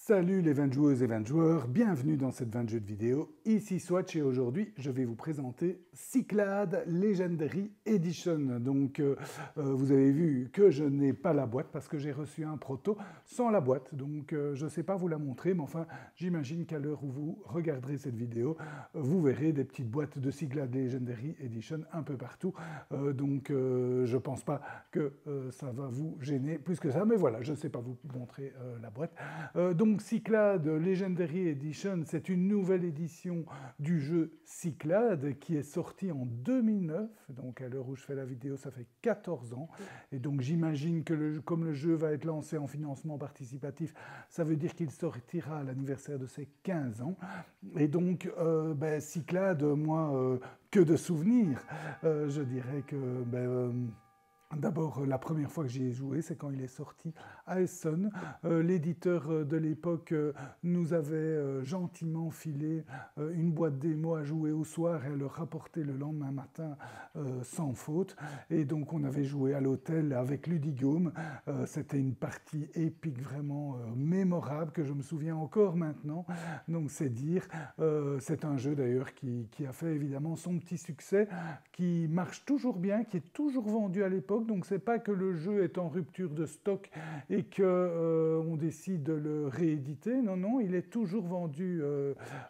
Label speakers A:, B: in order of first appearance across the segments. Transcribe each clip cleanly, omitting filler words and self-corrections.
A: Salut les 20 joueuses et 20 joueurs, bienvenue dans cette 20 jeux de vidéo. Ici Swatch et aujourd'hui je vais vous présenter Cyclades Legendary Edition. Donc vous avez vu que je n'ai pas la boîte parce que j'ai reçu un proto sans la boîte. Donc je ne sais pas vous la montrer, mais enfin j'imagine qu'à l'heure où vous regarderez cette vidéo, vous verrez des petites boîtes de Cyclades Legendary Edition un peu partout. Donc je ne pense pas que ça va vous gêner plus que ça, mais voilà, je ne sais pas vous montrer la boîte. Donc Cyclades Legendary Edition, c'est une nouvelle édition du jeu Cyclades qui est sorti en 2009. Donc à l'heure où je fais la vidéo, ça fait 14 ans. Et donc j'imagine que comme le jeu va être lancé en financement participatif, ça veut dire qu'il sortira à l'anniversaire de ses 15 ans. Et donc Cyclades, moi, que de souvenirs. Je dirais que... D'abord, la première fois que j'y ai joué, c'est quand il est sorti à Essen. L'éditeur de l'époque nous avait gentiment filé une boîte démo à jouer au soir et à le rapporter le lendemain matin sans faute. Et donc, on avait joué à l'hôtel avec Ludigome. C'était une partie épique, vraiment mémorable, que je me souviens encore maintenant. Donc, c'est dire. C'est un jeu d'ailleurs qui a fait évidemment son petit succès, qui marche toujours bien, qui est toujours vendu à l'époque. Donc c'est pas que le jeu est en rupture de stock et que on décide de le rééditer. Non, non, il est toujours vendu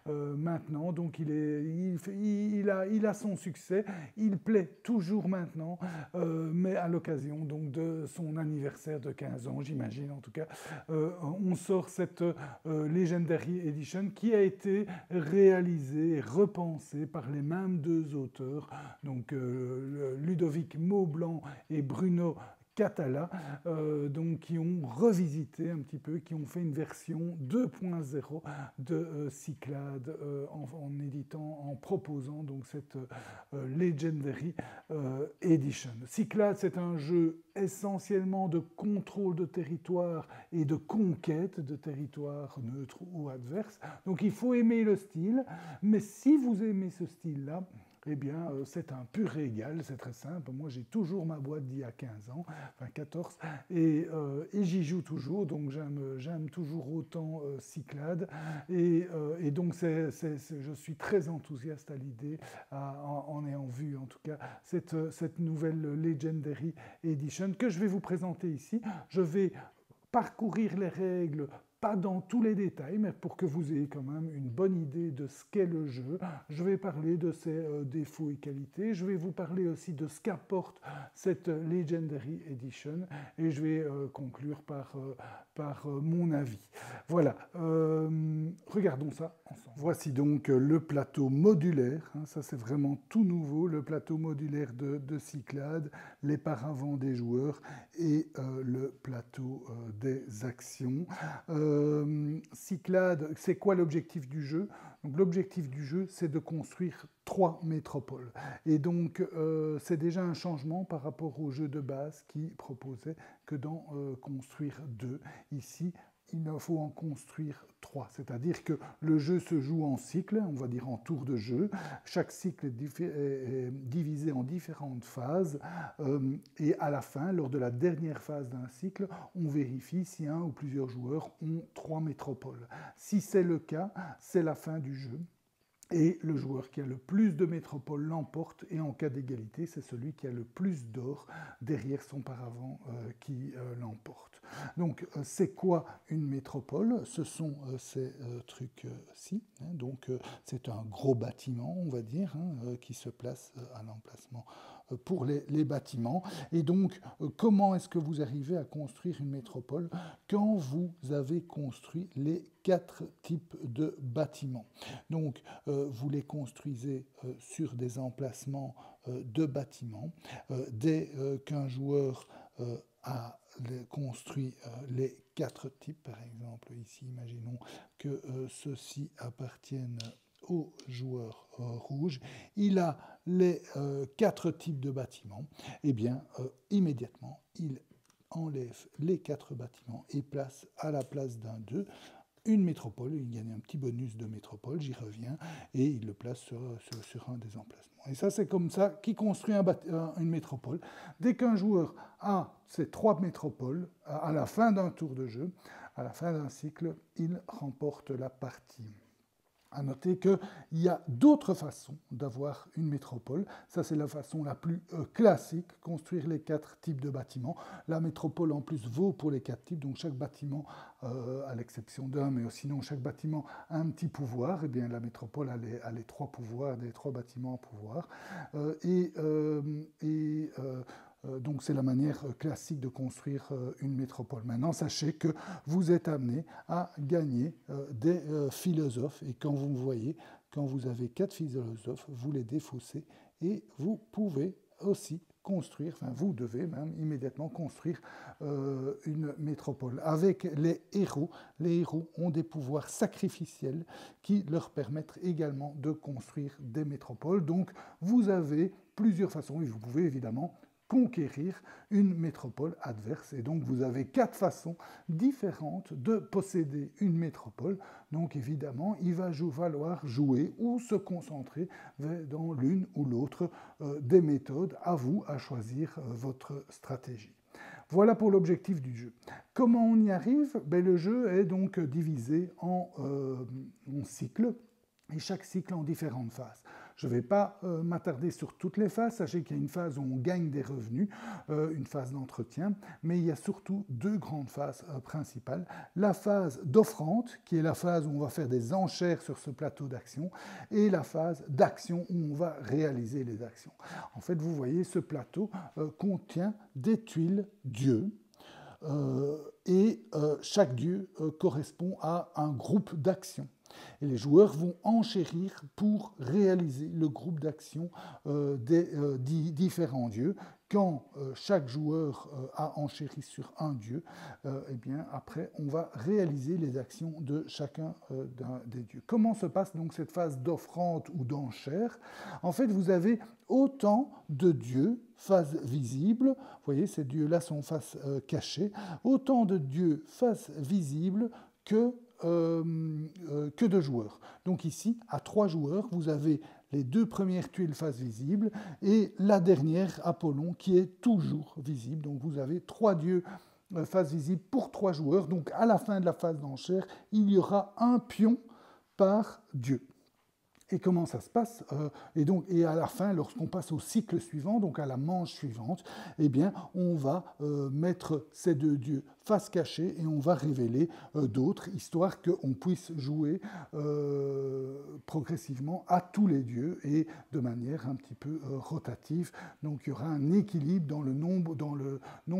A: maintenant. Donc il a son succès. Il plaît toujours maintenant, mais à l'occasion donc de son anniversaire de 15 ans, j'imagine en tout cas, on sort cette Legendary Edition qui a été réalisée et repensée par les mêmes deux auteurs, donc Ludovic Maublanc et Bruno Catala, donc qui ont revisité un petit peu, qui ont fait une version 2.0 de Cyclades en éditant, en proposant donc cette Legendary Edition. Cyclades, c'est un jeu essentiellement de contrôle de territoire et de conquête de territoire neutre ou adverse. Donc il faut aimer le style, mais si vous aimez ce style-là, eh bien, c'est un pur régal, c'est très simple. Moi, j'ai toujours ma boîte d'il y a 15 ans, enfin 14, et j'y joue toujours, donc j'aime toujours autant Cyclades. Et donc, je suis très enthousiaste à l'idée, en ayant vu, en tout cas, cette nouvelle Legendary Edition que je vais vous présenter ici. Je vais parcourir les règles, pas dans tous les détails, mais pour que vous ayez quand même une bonne idée de ce qu'est le jeu. Je vais parler de ses défauts et qualités. Je vais vous parler aussi de ce qu'apporte cette Legendary Edition. Et je vais conclure par mon avis. Voilà. Regardons ça ensemble. Voici donc le plateau modulaire. Ça, c'est vraiment tout nouveau. Le plateau modulaire de Cyclades, les paravents des joueurs et le plateau des actions. Cyclades, c'est quoi l'objectif du jeu? Donc, l'objectif du jeu, c'est de construire 3 métropoles. Et donc, c'est déjà un changement par rapport au jeu de base qui proposait que d'en construire 2. Ici, il faut en construire 3. C'est-à-dire que le jeu se joue en cycle, on va dire en tour de jeu. Chaque cycle est divisé en différentes phases. Et à la fin, lors de la dernière phase d'un cycle, on vérifie si un ou plusieurs joueurs ont 3 métropoles. Si c'est le cas, c'est la fin du jeu. Et le joueur qui a le plus de métropoles l'emporte, et en cas d'égalité, c'est celui qui a le plus d'or derrière son paravent qui l'emporte. Donc, c'est quoi une métropole? Ce sont ces trucs-ci. Donc, c'est un gros bâtiment, on va dire, qui se place à l'emplacement pour les bâtiments. Et donc, comment est-ce que vous arrivez à construire une métropole quand vous avez construit les 4 types de bâtiments? Donc, vous les construisez sur des emplacements de bâtiments. Dès qu'un joueur a construit les 4 types, par exemple, ici, imaginons que ceux-ci appartiennent au joueur rouge, il a les 4 types de bâtiments, et bien, immédiatement, il enlève les 4 bâtiments et place à la place d'un 2 une métropole, il gagne un petit bonus de métropole, j'y reviens, et il le place sur un des emplacements. Et ça, c'est comme ça qu'il construit une métropole. Dès qu'un joueur a ces 3 métropoles, à la fin d'un tour de jeu, à la fin d'un cycle, il remporte la partie. À noter qu'il y a d'autres façons d'avoir une métropole. Ça, c'est la façon la plus classique, construire les 4 types de bâtiments. La métropole, en plus, vaut pour les 4 types. Donc, chaque bâtiment, à l'exception d'un, mais sinon, chaque bâtiment a un petit pouvoir. Eh bien, la métropole a les 3 pouvoirs, des 3 bâtiments à pouvoir. Donc c'est la manière classique de construire une métropole. Maintenant, sachez que vous êtes amené à gagner des philosophes. Et quand vous voyez, quand vous avez 4 philosophes, vous les défaussez et vous pouvez aussi construire, enfin vous devez même immédiatement construire une métropole. Avec les héros ont des pouvoirs sacrificiels qui leur permettent également de construire des métropoles. Donc vous avez plusieurs façons et vous pouvez évidemment conquérir une métropole adverse. Et donc vous avez 4 façons différentes de posséder une métropole. Donc évidemment, il va falloir jouer ou se concentrer dans l'une ou l'autre des méthodes. À vous à choisir votre stratégie. Voilà pour l'objectif du jeu. Comment on y arrive? Le jeu est donc divisé en cycles, et chaque cycle en différentes phases. Je ne vais pas m'attarder sur toutes les phases. Sachez qu'il y a une phase où on gagne des revenus, une phase d'entretien, mais il y a surtout 2 grandes phases principales. La phase d'offrande, qui est la phase où on va faire des enchères sur ce plateau d'action, et la phase d'action où on va réaliser les actions. En fait, vous voyez, ce plateau contient des tuiles dieux, et chaque dieu correspond à un groupe d'actions. Et les joueurs vont enchérir pour réaliser le groupe d'action des différents dieux. Quand chaque joueur a enchéri sur un dieu, eh bien, après, on va réaliser les actions de chacun des dieux. Comment se passe donc cette phase d'offrande ou d'enchère? En fait, vous avez autant de dieux face visible, vous voyez, ces dieux-là sont face cachée, autant de dieux face visible que de joueurs. Donc ici, à 3 joueurs, vous avez les 2 premières tuiles face visible et la dernière, Apollon, qui est toujours visible. Donc vous avez 3 dieux face visible pour 3 joueurs. Donc à la fin de la phase d'enchère, il y aura un pion par dieu. Et comment ça se passe? Et à la fin, lorsqu'on passe au cycle suivant, donc à la manche suivante, eh bien, on va mettre ces 2 dieux face cachée et on va révéler d'autres, histoire qu'on puisse jouer progressivement à tous les dieux et de manière un petit peu rotative. Donc il y aura un équilibre dans le nombre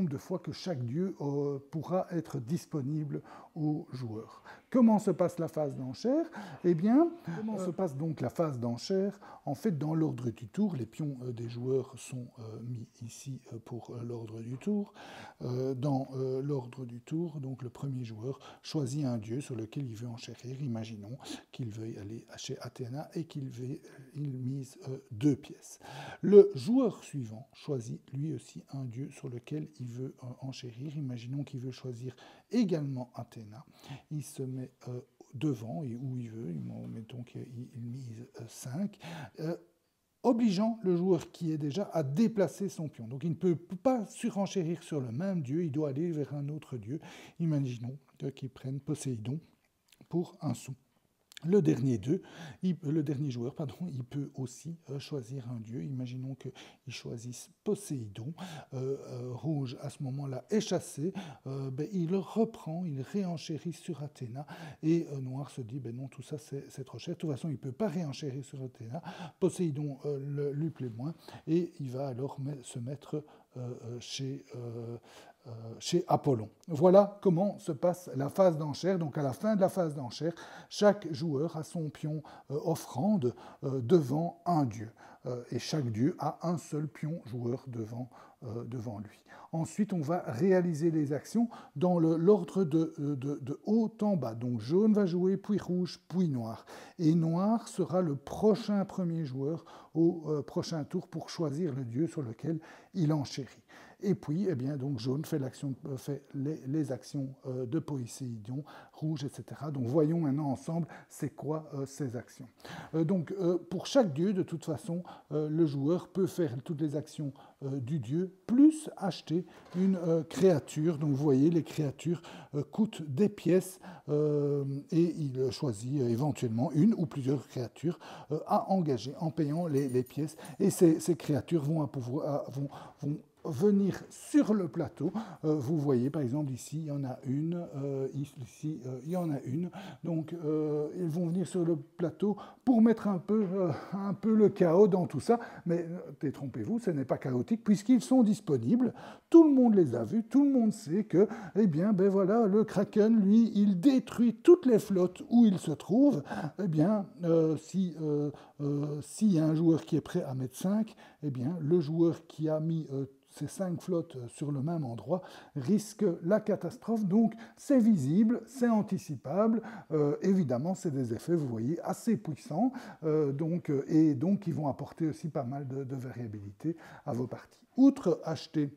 A: de fois que chaque dieu pourra être disponible aux joueurs. Comment se passe la phase d'enchère? Eh bien, comment se passe donc la phase d'enchère? En fait, dans l'ordre du tour, les pions des joueurs sont mis ici pour l'ordre du tour. Dans l'ordre du tour, donc le premier joueur choisit un dieu sur lequel il veut enchérir. Imaginons qu'il veuille aller chez Athéna et qu'il mise 2 pièces. Le joueur suivant choisit lui aussi un dieu sur lequel il veut enchérir. Imaginons qu'il veut choisir également Athéna. Il se met devant et où il veut, mettons qu'il mise 5, obligeant le joueur qui est déjà à déplacer son pion. Donc il ne peut pas surenchérir sur le même dieu, il doit aller vers un autre dieu. Imaginons qu'il prenne Poséidon pour un sou. Le dernier joueur, il peut aussi choisir un dieu. Imaginons qu'il choisisse Poséidon. Rouge, à ce moment-là, est chassé. Il reprend, il réenchérit sur Athéna. Et Noir se dit, non, tout ça, c'est trop cher. De toute façon, il ne peut pas réenchérir sur Athéna. Poséidon lui plaît moins. Et il va alors se mettre chez Apollon. Voilà comment se passe la phase d'enchère. Donc à la fin de la phase d'enchère, chaque joueur a son pion offrande devant un dieu. Et chaque dieu a un seul pion joueur devant lui. Ensuite, on va réaliser les actions dans l'ordre de haut en bas. Donc jaune va jouer, puis rouge, puis noir. Et noir sera le prochain premier joueur au prochain tour pour choisir le dieu sur lequel il enchérit. Et puis, eh bien, donc jaune fait les actions de Poséidon, rouge, etc. Donc voyons maintenant ensemble c'est quoi ces actions. Donc pour chaque dieu, de toute façon, le joueur peut faire toutes les actions du dieu, plus acheter une créature. Donc vous voyez, les créatures coûtent des pièces et il choisit éventuellement une ou plusieurs créatures à engager en payant les pièces. Et ces créatures vont venir sur le plateau. Vous voyez par exemple ici, il y en a une, ici, il y en a une. Donc ils vont venir sur le plateau pour mettre un peu le chaos dans tout ça. Mais détrompez-vous, ce n'est pas chaotique puisqu'ils sont disponibles. Tout le monde les a vus, tout le monde sait que, eh bien, ben voilà, le Kraken, lui, il détruit toutes les flottes où il se trouve. Eh bien, s'il y a un joueur qui est prêt à mettre 5, eh bien, le joueur qui a mis ces 5 flottes sur le même endroit risque la catastrophe. Donc c'est visible, c'est anticipable. Évidemment, c'est des effets, vous voyez, assez puissants. Et donc, ils vont apporter aussi pas mal de variabilité à vos parties. Outre acheter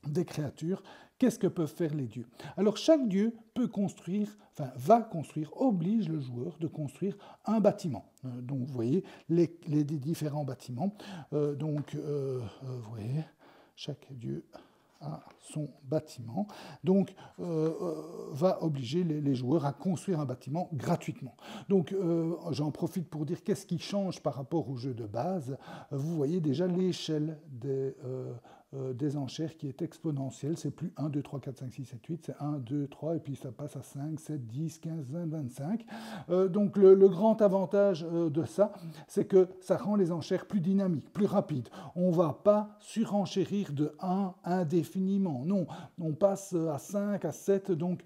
A: des créatures, qu'est-ce que peuvent faire les dieux? Alors chaque dieu peut construire, va construire, oblige le joueur de construire un bâtiment. Donc vous voyez les différents bâtiments. Vous voyez, chaque dieu a son bâtiment. Donc va obliger les joueurs à construire un bâtiment gratuitement. Donc j'en profite pour dire qu'est-ce qui change par rapport au jeu de base. Vous voyez déjà l'échelle des enchères qui est exponentielle, c'est plus 1, 2, 3, 4, 5, 6, 7, 8, c'est 1, 2, 3, et puis ça passe à 5, 7, 10, 15, 20, 25. Donc le grand avantage de ça, c'est que ça rend les enchères plus dynamiques, plus rapides. On ne va pas surenchérir de 1 indéfiniment, non, on passe à 5, à 7, donc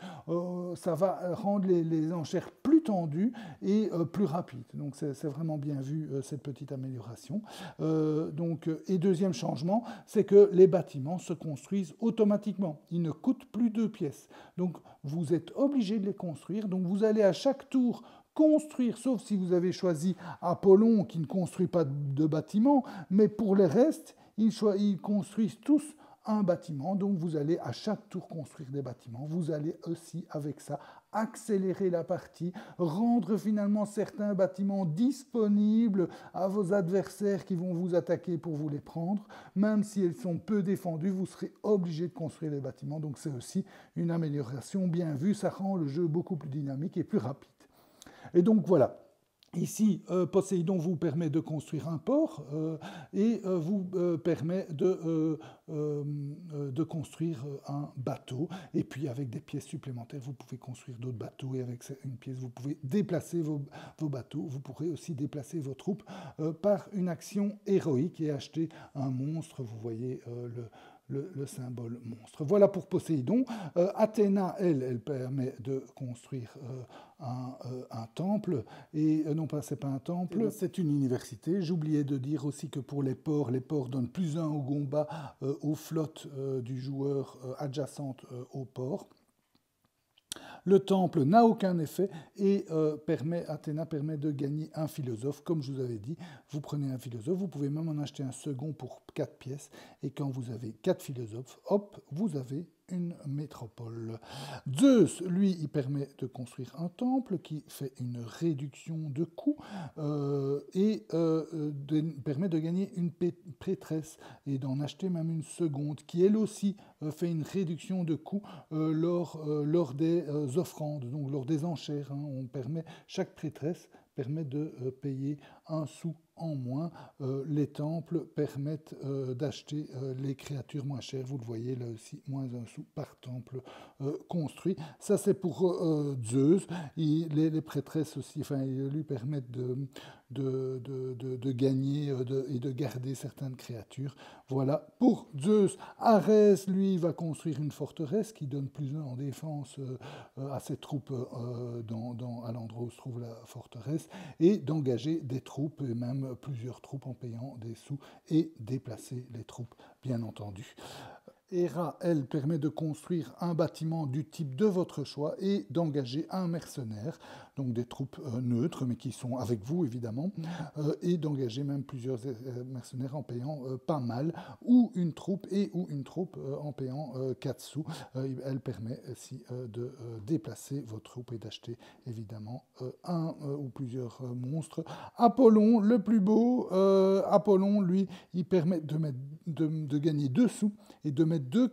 A: ça va rendre les enchères plus tendues et plus rapides. Donc c'est vraiment bien vu, cette petite amélioration. Et deuxième changement, c'est que les bâtiments se construisent automatiquement. Ils ne coûtent plus 2 pièces. Donc, vous êtes obligé de les construire. Donc, vous allez à chaque tour construire, sauf si vous avez choisi Apollon qui ne construit pas de bâtiment, mais pour les restes, ils construisent tous un bâtiment, donc vous allez à chaque tour construire des bâtiments. Vous allez aussi, avec ça, accélérer la partie, rendre finalement certains bâtiments disponibles à vos adversaires qui vont vous attaquer pour vous les prendre. Même si ils sont peu défendus, vous serez obligé de construire les bâtiments. Donc c'est aussi une amélioration bien vue. Ça rend le jeu beaucoup plus dynamique et plus rapide. Et donc voilà. Ici, Poséidon vous permet de construire un port et vous permet de construire un bateau. Et puis, avec des pièces supplémentaires, vous pouvez construire d'autres bateaux. Et avec une pièce, vous pouvez déplacer vos bateaux. Vous pourrez aussi déplacer vos troupes par une action héroïque et acheter un monstre. Vous voyez le symbole monstre. Voilà pour Poséidon. Athéna, elle permet de construire un temple, et non pas, c'est pas un temple, c'est une université. J'oubliais de dire aussi que pour les ports donnent plus 1 au combat aux flottes du joueur adjacentes au port. Le temple n'a aucun effet et Athéna permet de gagner un philosophe. Comme je vous avais dit, vous prenez un philosophe, vous pouvez même en acheter un second pour 4 pièces. Et quand vous avez 4 philosophes, hop, vous avez une métropole. Zeus, lui, il permet de construire un temple qui fait une réduction de coûts permet de gagner une prêtresse et d'en acheter même une seconde qui, elle aussi, fait une réduction de coûts lors des offrandes, donc lors des enchères. Chaque prêtresse permet de payer 1 sou en moins. Les temples permettent d'acheter les créatures moins chères. Vous le voyez là aussi, moins 1 sou par temple construit. Ça, c'est pour Zeus. Les prêtresses aussi, lui permettent de gagner et de garder certaines créatures. Voilà pour Zeus. Arès, lui, va construire une forteresse qui donne plus 1 en défense à ses troupes à l'endroit où se trouve la forteresse, et d'engager des troupes, et même plusieurs troupes en payant des sous, et déplacer les troupes, bien entendu. ERA, elle, permet de construire un bâtiment du type de votre choix et d'engager un mercenaire, donc des troupes neutres, mais qui sont avec vous, évidemment, et d'engager même plusieurs mercenaires en payant pas mal, ou une troupe en payant 4 sous. Elle permet aussi de déplacer vos troupes et d'acheter, évidemment, un ou plusieurs monstres. Apollon, le plus beau, Apollon, lui, il permet de gagner 2 sous et de mettre 2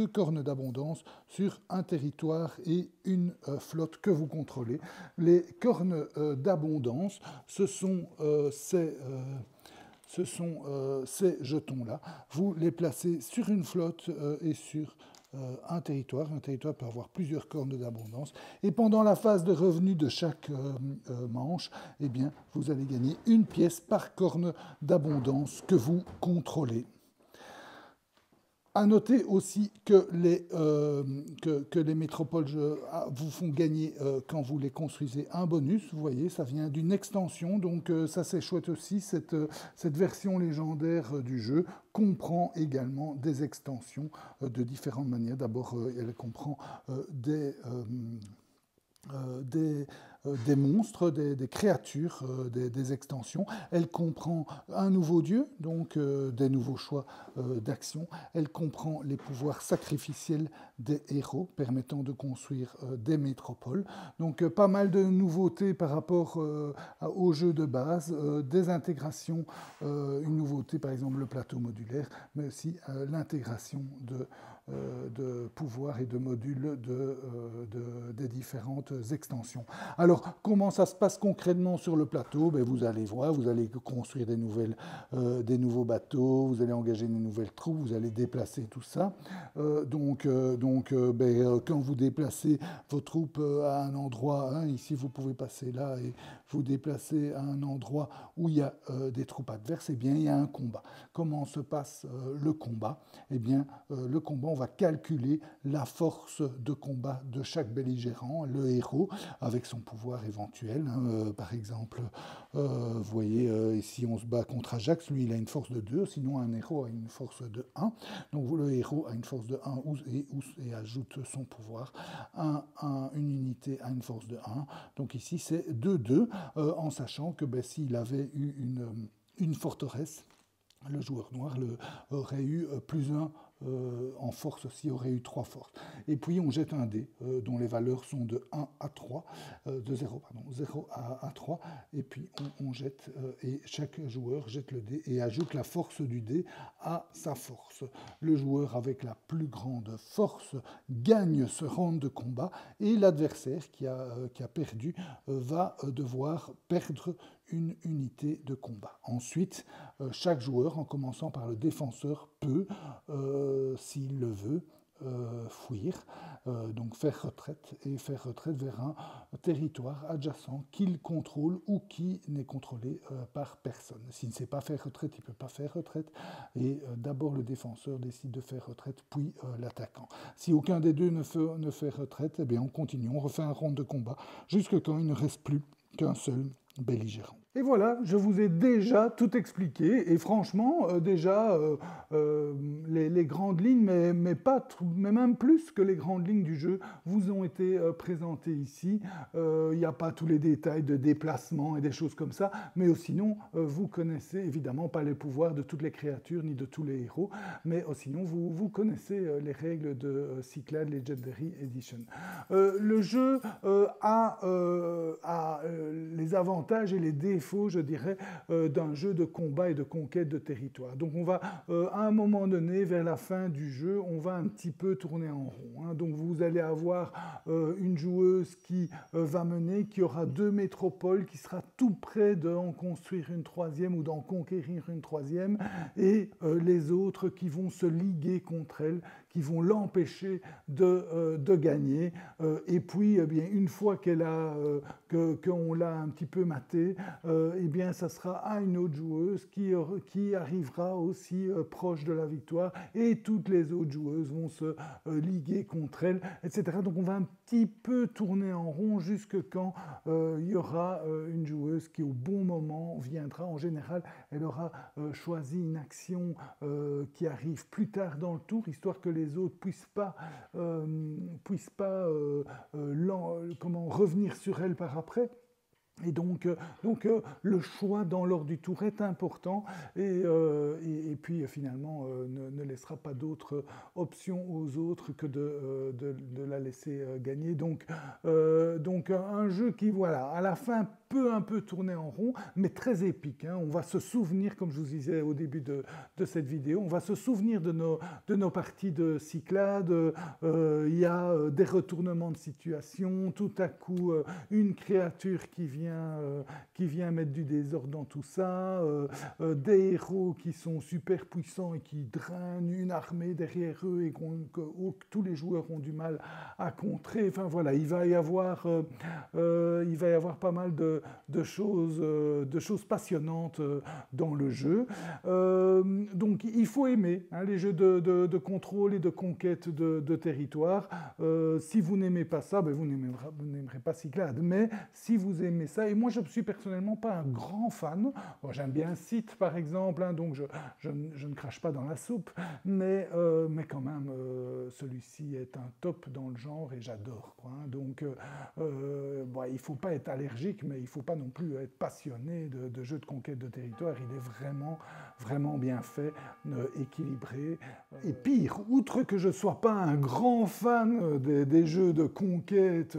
A: cornes d'abondance sur un territoire et une flotte que vous contrôlez. Les cornes d'abondance, ce sont ces jetons-là. Vous les placez sur une flotte et sur un territoire. Un territoire peut avoir plusieurs cornes d'abondance. Et pendant la phase de revenu de chaque manche, eh bien, vous allez gagner une pièce par corne d'abondance que vous contrôlez. À noter aussi que les métropoles vous font gagner, quand vous les construisez, un bonus. Vous voyez, ça vient d'une extension, donc ça c'est chouette aussi. Cette version légendaire du jeu comprend également des extensions de différentes manières. D'abord, elle comprend des monstres, des créatures, des extensions. Elle comprend un nouveau dieu, donc des nouveaux choix d'action. Elle comprend les pouvoirs sacrificiels des héros, permettant de construire des métropoles. Donc pas mal de nouveautés par rapport au jeu de base, des intégrations, une nouveauté par exemple le plateau modulaire, mais aussi l'intégration de pouvoirs et de modules des différentes extensions. Alors, comment ça se passe concrètement sur le plateau? Vous allez voir, vous allez construire des nouveaux bateaux, vous allez engager de nouvelles troupes, vous allez déplacer tout ça. Quand vous déplacez vos troupes à un endroit, ici vous pouvez passer là et vous déplacez à un endroit où il y a des troupes adverses, eh bien il y a un combat. Comment se passe le combat? Eh bien, le combat, on va calculer la force de combat de chaque belligérant, le héros, avec son pouvoir éventuel. Par exemple, vous voyez, ici on se bat contre Ajax, lui il a une force de 2, sinon un héros a une force de 1. Donc le héros a une force de 1 et ajoute son pouvoir. Une unité a une force de 1. Donc ici c'est 2-2, en sachant que s'il avait eu une forteresse, le joueur noir aurait eu plus 1 en force aussi, aurait eu 3 forces. Et puis on jette un dé dont les valeurs sont de 1 à 3, de 0 à 3, et puis on jette, et chaque joueur jette le dé et ajoute la force du dé à sa force. Le joueur avec la plus grande force gagne ce round de combat, et l'adversaire qui a perdu va devoir perdre une unité de combat. Ensuite, chaque joueur, en commençant par le défenseur, peut, s'il le veut, fuir, donc faire retraite vers un territoire adjacent qu'il contrôle ou qui n'est contrôlé par personne. S'il ne sait pas faire retraite, il ne peut pas faire retraite, et d'abord le défenseur décide de faire retraite, puis l'attaquant. Si aucun des deux ne fait retraite, eh bien on continue, on refait un round de combat, jusqu'à quand il ne reste plus qu'un seul belligérant. Et voilà, je vous ai déjà tout expliqué, et franchement, les grandes lignes, mais même plus que les grandes lignes du jeu, vous ont été présentées ici. Il n'y a pas tous les détails de déplacement et des choses comme ça, mais sinon, vous connaissez évidemment pas les pouvoirs de toutes les créatures ni de tous les héros, mais sinon, vous connaissez les règles de Cyclades Legendary Edition. Le jeu a les avantages et les défauts, je dirais, d'un jeu de combat et de conquête de territoire. Donc on va, à un moment donné, vers la fin du jeu, on va un petit peu tourner en rond. Donc vous allez avoir une joueuse qui va mener, qui aura 2 métropoles, qui sera tout près d'en construire une troisième ou d'en conquérir une troisième, et les autres qui vont se liguer contre elle, qui vont l'empêcher de gagner. Et puis, eh bien, une fois qu'on l'a un petit peu maté, eh bien, ça sera à une autre joueuse qui arrivera aussi proche de la victoire, et toutes les autres joueuses vont se liguer contre elle, etc. Donc on va un petit peu tourner en rond jusque quand il y aura une joueuse qui au bon moment viendra. En général, elle aura choisi une action qui arrive plus tard dans le tour, histoire que les autres puissent pas revenir sur elle par après. Et donc, le choix dans l'ordre du tour est important, et puis finalement ne laissera pas d'autres options aux autres que de la laisser gagner. Donc un jeu qui, voilà, à la fin peut un peu tourner en rond, mais très épique, hein. On va se souvenir, comme je vous disais au début de cette vidéo, on va se souvenir de nos parties de Cyclades. Il y a des retournements de situation, tout à coup une créature qui vient mettre du désordre dans tout ça, des héros qui sont super puissants et qui drainent une armée derrière eux et que tous les joueurs ont du mal à contrer. Enfin voilà, il va y avoir pas mal de choses passionnantes dans le jeu. Donc il faut aimer, hein, les jeux de contrôle et de conquête de territoire. Si vous n'aimez pas ça, ben vous n'aimerez pas Cyclades. Mais si vous aimez ça, et moi je ne suis personnellement pas un grand fan, bon, j'aime bien Scythe par exemple, hein, donc je ne crache pas dans la soupe, mais quand même celui-ci est un top dans le genre et j'adore, quoi, hein. Donc bon, il ne faut pas être allergique, mais il ne faut pas non plus être passionné de jeux de conquête de territoire. Il est vraiment, vraiment bien fait, équilibré. Et pire, outre que je ne sois pas un grand fan des jeux de conquête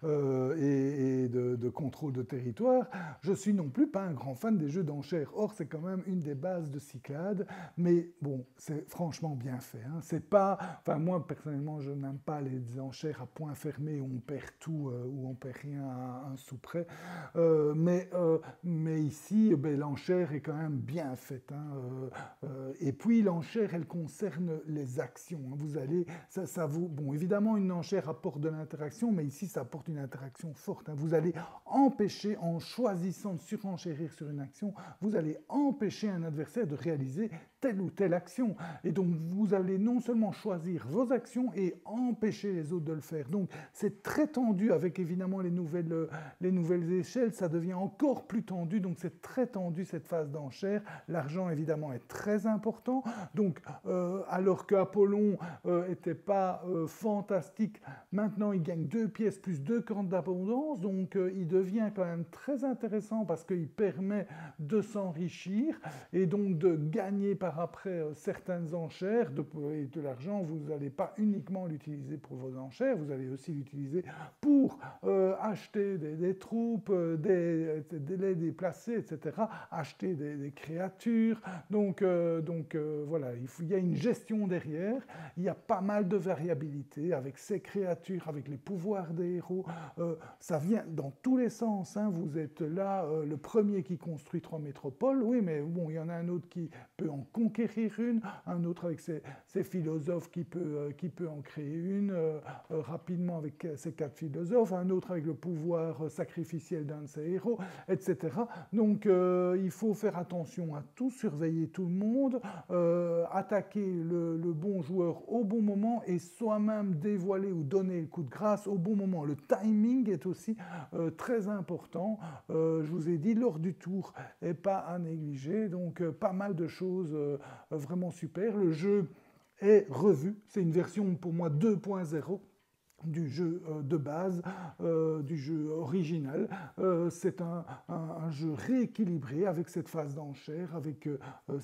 A: et de contrôle de territoire, je ne suis non plus pas un grand fan des jeux d'enchères. Or, c'est quand même une des bases de Cyclades, mais bon, c'est franchement bien fait, hein. C'est pas... Enfin, moi, personnellement, je n'aime pas les enchères à point fermé où on perd tout, où on perd rien à un sou près. Mais ici, ben, l'enchère est quand même bien faite, hein. Et puis, l'enchère, elle concerne les actions, hein. Vous allez... Bon, évidemment, une enchère apporte de l'interaction, mais ici, ça apporte une interaction forte, hein. Vous allez empêcher, en choisissant de surenchérir sur une action, vous allez empêcher un adversaire de réaliser telle ou telle action. Et donc, vous allez non seulement choisir vos actions et empêcher les autres de le faire. Donc, c'est très tendu avec, évidemment, les nouvelles échelles. Ça devient encore plus tendu. Donc, c'est très tendu, cette phase d'enchère. L'argent, évidemment, est très important. Donc, alors qu'Apollon n'était pas fantastique, maintenant, il gagne 2 pièces plus 2 cornes d'abondance. Donc, il devient quand même très intéressant parce qu'il permet de s'enrichir et donc de gagner par après certaines enchères et de l'argent. Vous n'allez pas uniquement l'utiliser pour vos enchères, vous allez aussi l'utiliser pour acheter des troupes, des déplacés, etc., acheter des créatures. Donc voilà, il y a une gestion derrière, il y a pas mal de variabilité avec ces créatures, avec les pouvoirs des héros. Ça vient dans tous les sens, hein. Vous êtes là, le premier qui construit 3 métropoles, oui, mais bon, il y en a un autre qui peut en conquérir une, un autre avec ses philosophes qui peut en créer une rapidement avec ses 4 philosophes, un autre avec le pouvoir sacrificiel d'un de ses héros, etc. Donc il faut faire attention à tout, surveiller tout le monde, attaquer le bon joueur au bon moment et soi-même dévoiler ou donner le coup de grâce au bon moment. Le timing est aussi très important. Je vous ai dit, l'ordre du tour n'est pas à négliger, donc pas mal de choses vraiment super. Le jeu est revu, c'est une version pour moi 2.0 du jeu de base, du jeu original. C'est un jeu rééquilibré avec cette phase d'enchère, avec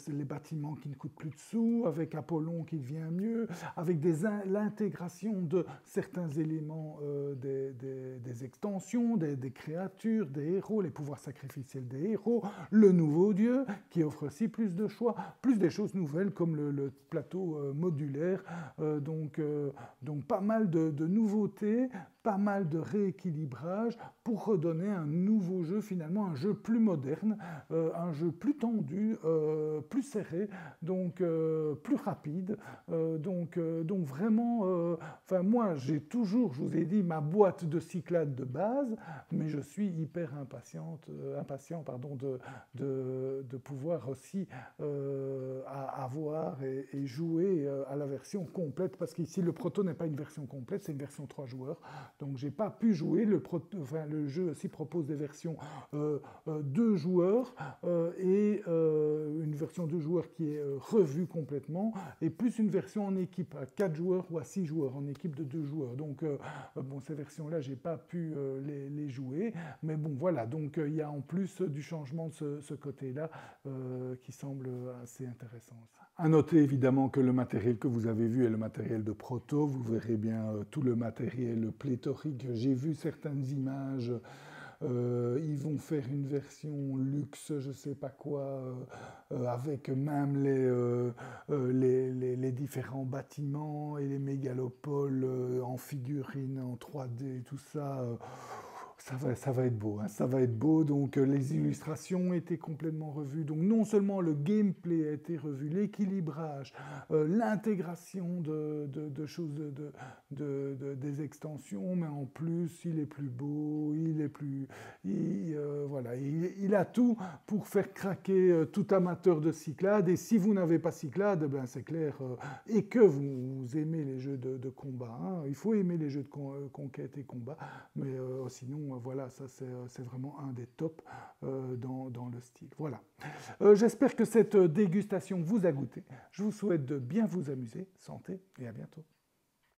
A: les bâtiments qui ne coûtent plus de sous, avec Apollon qui devient mieux, avec l'intégration de certains éléments des extensions, des créatures, des héros, les pouvoirs sacrificiels des héros, le nouveau dieu qui offre aussi plus de choix, plus des choses nouvelles comme le plateau modulaire, donc pas mal de nouveautés, pas mal de rééquilibrage pour redonner un nouveau jeu, finalement un jeu plus moderne, un jeu plus tendu, plus serré, donc plus rapide. Donc vraiment, enfin moi j'ai toujours, je vous ai dit, ma boîte de Cyclades de base, mais je suis hyper impatient pardon, de pouvoir aussi avoir et jouer à la version complète, parce qu'ici le Proto n'est pas une version complète, c'est une version 3 joueurs, donc j'ai pas pu jouer, le jeu aussi propose des versions 2 joueurs et une version 2 joueurs qui est revue complètement, et plus une version en équipe à 4 joueurs ou à 6 joueurs, en équipe de 2 joueurs. Donc bon, ces versions-là, j'ai pas pu les jouer, mais bon voilà, donc il y a en plus du changement de ce côté-là qui semble assez intéressant. À noter évidemment que le matériel que vous avez vu est le matériel de Proto, vous verrez bien tout le matériel pléthorique. J'ai vu certaines images, ils vont faire une version luxe, je sais pas quoi, avec même les différents bâtiments et les mégalopoles en figurines, en 3D, tout ça. Ça va être beau, hein, ça va être beau. Donc les illustrations étaient complètement revues. Donc non seulement le gameplay a été revu, l'équilibrage, l'intégration de choses, des extensions, mais en plus il est plus beau, il est plus, voilà, il a tout pour faire craquer tout amateur de Cyclades. Et si vous n'avez pas Cyclades, ben c'est clair, et que vous aimez les jeux de combat, hein, il faut aimer les jeux de conquête et combat, mais sinon voilà, ça c'est vraiment un des tops dans le style. Voilà. J'espère que cette dégustation vous a goûté. Je vous souhaite de bien vous amuser. Santé et à bientôt.